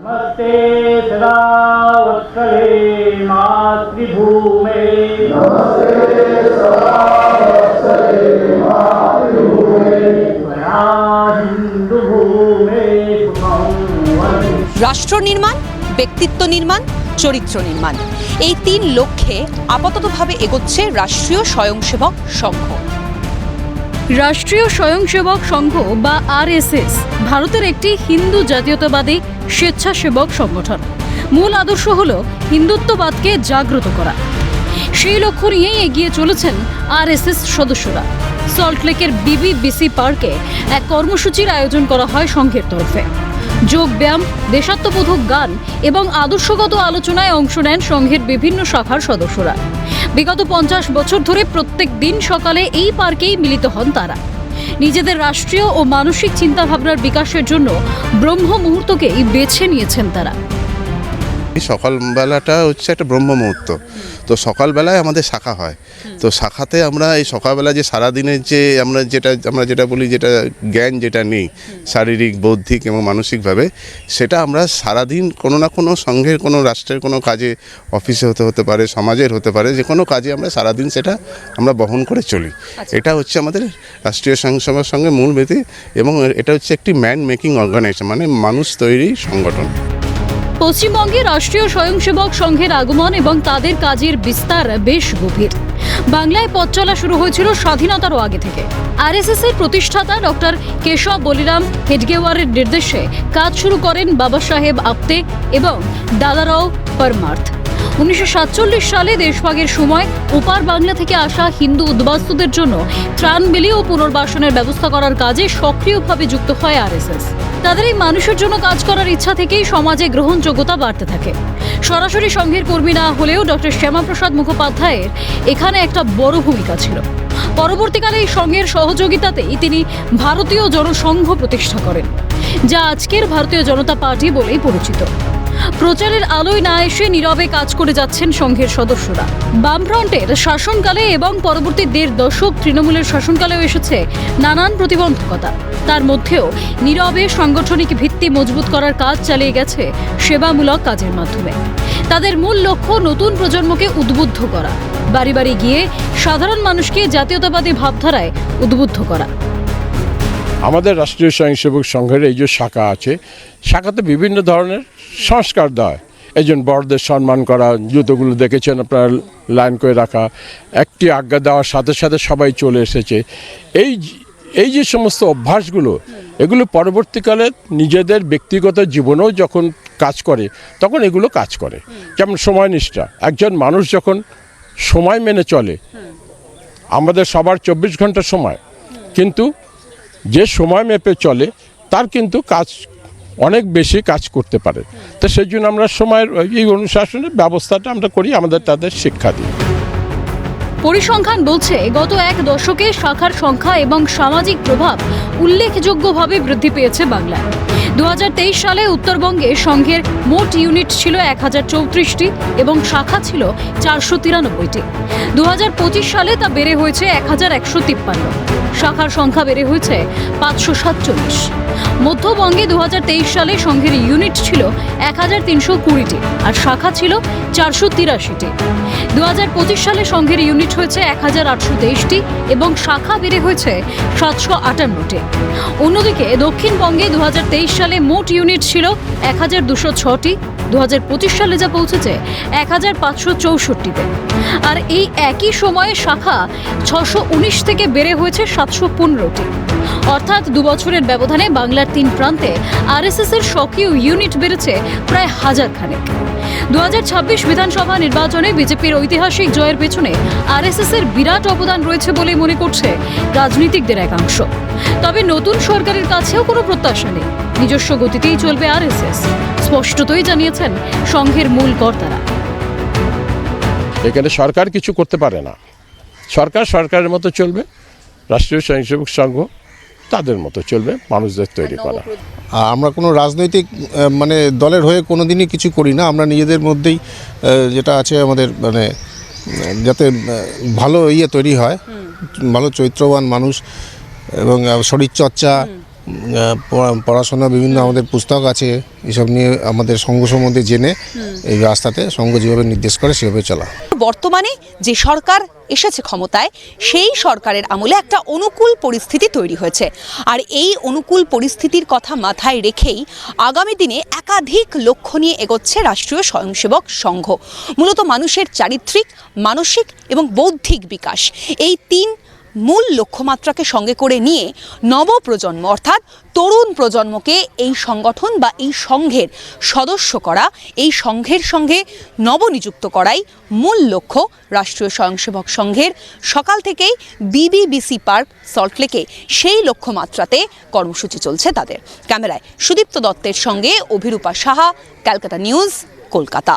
नमस्ते सदा वत्सले मातृभूमे हिंदू भूमे রাষ্ট্র নির্মাণ, ব্যক্তিত্ব নির্মাণ, চরিত্র নির্মাণ, এই 3 লক্ষ্যে আপাততভাবে এগোচ্ছে রাষ্ট্রীয় স্বয়ংসেবক সংঘ। রাষ্ট্রীয় স্বয়ংসেবক সংঘ বা আরএসএস ভারতের একটি হিন্দু জাতীয়তাবাদী স্বেচ্ছাসেবক সংগঠন। মূল আদর্শ হল হিন্দুত্ববাদকে জাগ্রত করা। সেই লক্ষ্য নিয়েই এগিয়ে চলেছেন আরএসএস সদস্যরা। সল্টলেকের বিবিবিসি পার্কে এক কর্মসূচির আয়োজন করা হয় সংঘের তরফে। যোগ ব্যায়াম, দেশাত্মবোধক গান এবং আদর্শগত আলোচনায় অংশ নেন সংঘের বিভিন্ন শাখার সদস্যরা। বিগত 50 বছর ধরে প্রত্যেক দিন সকালে এই পার্কেই মিলিত হন তারা। নিজেদের রাষ্ট্রীয় ও মানসিক চিন্তাভাবনার বিকাশের জন্য ব্রহ্ম মুহূর্তকেই বেছে নিয়েছেন তারা। সকালবেলাটা হচ্ছে একটা ব্রহ্ম মুহূর্ত। তো সকালবেলায় আমাদের শাখা হয়। তো শাখাতে আমরা এই সকালবেলা যে সারাদিনের যে আমরা যেটা বলি, যেটা জ্ঞান যেটা নেই শারীরিক, বৌদ্ধিক এবং মানসিকভাবে, সেটা আমরা সারাদিন কোনো না কোনো সংঘের, কোনো রাষ্ট্রের কোনো কাজে, অফিসে হতে পারে, সমাজের হতে পারে, যে কোনো কাজে আমরা সারাদিন সেটা আমরা বহন করে চলি। এটা হচ্ছে আমাদের রাষ্ট্রীয় স্বয়ংসেবক সংঘের মূল ভিত্তি এবং এটা হচ্ছে একটি ম্যান মেকিং অর্গানাইজেশন, মানে মানুষ তৈরি সংগঠন। পশ্চিমবঙ্গে রাষ্ট্রীয় স্বয়ংসেবক সংঘের আগমন এবং তাদের কাজের বিস্তার বেশ গভীর। বাংলায় পথ চলা শুরু হয়েছিল স্বাধীনতারও আগে থেকে। আরএসএস এর প্রতিষ্ঠাতা ডক্টর কেশব বলিরাম হেডগেওয়ারের নির্দেশে কাজ শুরু করেন বাবা সাহেব আপতে এবং দাদারাও পরমার্থ। 1947 সালে দেশভাগের সময় ওপার বাংলা থেকে আসা হিন্দু উদ্বাস্তুদের জন্য ত্রাণ বিলি ও পুনর্বাসনের ব্যবস্থা করার কাজে সক্রিয়ভাবে যুক্ত হয় আরএসএস। তাদের এই মানুষের জন্য কাজ করার ইচ্ছা থেকেই সমাজে গ্রহণযোগ্যতা বাড়তে থাকে। সরাসরি সংঘের কর্মী না হলেও ডক্টর শ্যামাপ্রসাদ মুখোপাধ্যায়ের এখানে একটা বড় ভূমিকা ছিল। পরবর্তীকালে এই সংঘের সহযোগিতাতেই তিনি ভারতীয় জনসংঘ প্রতিষ্ঠা করেন, যা আজকের ভারতীয় জনতা পার্টি বলেই পরিচিত। প্রচারের আলোয় না এসে নীরবে কাজ করে যাচ্ছেন সংঘের সদস্যরা। বামফ্রন্টের শাসনকালে এবং পরবর্তী 1.5 দশক তৃণমূলের শাসনকালেও এসেছে নানান প্রতিবন্ধকতা। তার মধ্যেও নীরবে সাংগঠনিক ভিত্তি মজবুত করার কাজ চালিয়ে গেছে সেবামূলক কাজের মাধ্যমে। তাদের মূল লক্ষ্য নতুন প্রজন্মকে উদ্বুদ্ধ করা, বাড়ি বাড়ি গিয়ে সাধারণ মানুষকে জাতীয়তাবাদী ভাবধারায় উদ্বুদ্ধ করা। আমাদের রাষ্ট্রীয় স্বয়ংসেবক সংঘের এই যে শাখা আছে, শাখাতে বিভিন্ন ধরনের সংস্কার দেয়। এই জন্য বড়দের সম্মান করা, জুতোগুলো দেখেছেন আপনারা লাইন করে রাখা, একটি আজ্ঞা দেওয়ার সাথে সাথে সবাই চলে এসেছে। এই যে সমস্ত অভ্যাসগুলো, এগুলো পরবর্তীকালে নিজেদের ব্যক্তিগত জীবনেও যখন কাজ করে তখন এগুলো কাজ করে। যেমন সময়নিষ্ঠা, একজন মানুষ যখন সময় মেনে চলে, আমাদের সবার 24 ঘন্টা সময়, কিন্তু যে সময় মেপে চলে তার কিন্তু কাজ অনেক বেশি কাজ করতে পারে। তো সেই জন্য আমরা সময়ের এই অনুশাসনের ব্যবস্থাটা আমরা করি, তাদের শিক্ষা দিই। পরিসংখ্যান বলছে গত 1 দশকে শাখার সংখ্যা এবং সামাজিক প্রভাব উল্লেখযোগ্যভাবে বৃদ্ধি পেয়েছে বাংলায়। 2023 সালে উত্তরবঙ্গে সংঘের মোট ইউনিট ছিল 1034টি এবং শাখা ছিল 493টি। 2025 সালে তা বেড়ে হয়েছে 1153। শাখার সংখ্যা বেড়ে হয়েছে 547। মধ্যবঙ্গে 2023 সালে সংঘের ইউনিট ছিল 1320টি আর শাখা ছিল 483টি। 2025 সালে সংঘের ইউনিট হয়েছে 1823টি এবং শাখা বেড়ে হয়েছে 758টি। অন্যদিকে দক্ষিণবঙ্গে 2023 সালে মোট ইউনিট ছিল 1206টি, 2025 সালে যা পৌঁছেছে 1564টিতে। আর এই একই সময়ে শাখা 619 থেকে বেড়ে হয়েছে 715টি। অর্থাৎ 2 বছরের ব্যবধানে বাংলার 3 প্রান্তে আরএসএস এর সক্রিয় ইউনিট বেড়েছে প্রায় 1000 খানেক। 2026 বিধানসভা নির্বাচনে বিজেপির ঐতিহাসিক জয়ের পেছনে আরএসএস এর বিরাট অবদান রয়েছে বলে মনে করছে রাজনীতিকদের একাংশ। তবে নতুন সরকারের কাছেও কোনো প্রত্যাশা নেই, নিজস্ব গতিতেই চলবে আরএসএস, স্পষ্টতই জানিয়েছেন সংঘের মূল কর্তারা। এখানে সরকার কিছু করতে পারে না, সরকারের মতো চলবে, রাষ্ট্রীয় স্বয়ংসেবক সংঘ তাদের মতো চলবে, মানুষদের তৈরি করা। আমরা কোনো রাজনৈতিক দলের হয়ে কোনো দিনই কিছু করি না। আমরা নিজেদের মধ্যেই যেটা আছে আমাদের যাতে ভালো তৈরি হয়, ভালো চরিত্রবান মানুষ এবং শরীরচর্চা, পড়াশোনা বিভিন্ন আমাদের পুস্তক আছে, এসব নিয়ে আমাদের সংঘ সম্বন্ধে জেনে এই রাস্তাতে সংঘ যেভাবে নির্দেশ করে সেভাবে চলা। বর্তমানে যে সরকার এসেছে ক্ষমতায়, সেই সরকারের আমলে একটা অনুকূল পরিস্থিতি তৈরি হয়েছে, আর এই অনুকূল পরিস্থিতির কথা মাথায় রেখেই আগামী দিনে একাধিক লক্ষ্য নিয়ে এগোচ্ছে রাষ্ট্রীয় স্বয়ংসেবক সংঘ। মূলত মানুষের চারিত্রিক, মানসিক এবং বৌদ্ধিক বিকাশ, এই 3 মূল লক্ষ্যমাত্রাকে সঙ্গে করে নিয়ে নবপ্রজন্ম অর্থাৎ তরুণ প্রজন্মকে এই সংগঠন বা এই সংঘের সদস্য করা, এই সংঘের সঙ্গে নবনিযুক্ত করাই মূল লক্ষ্য রাষ্ট্রীয় স্বয়ংসেবক সংঘের। সকাল থেকেই বিবিবিসি পার্ক সল্টলেকে সেই লক্ষ্যমাত্রাতে কর্মসূচি চলছে তাদের। ক্যামেরায় সুদীপ্ত দত্তের সঙ্গে অভিরূপা সাহা, ক্যালকাটা নিউজ, কলকাতা।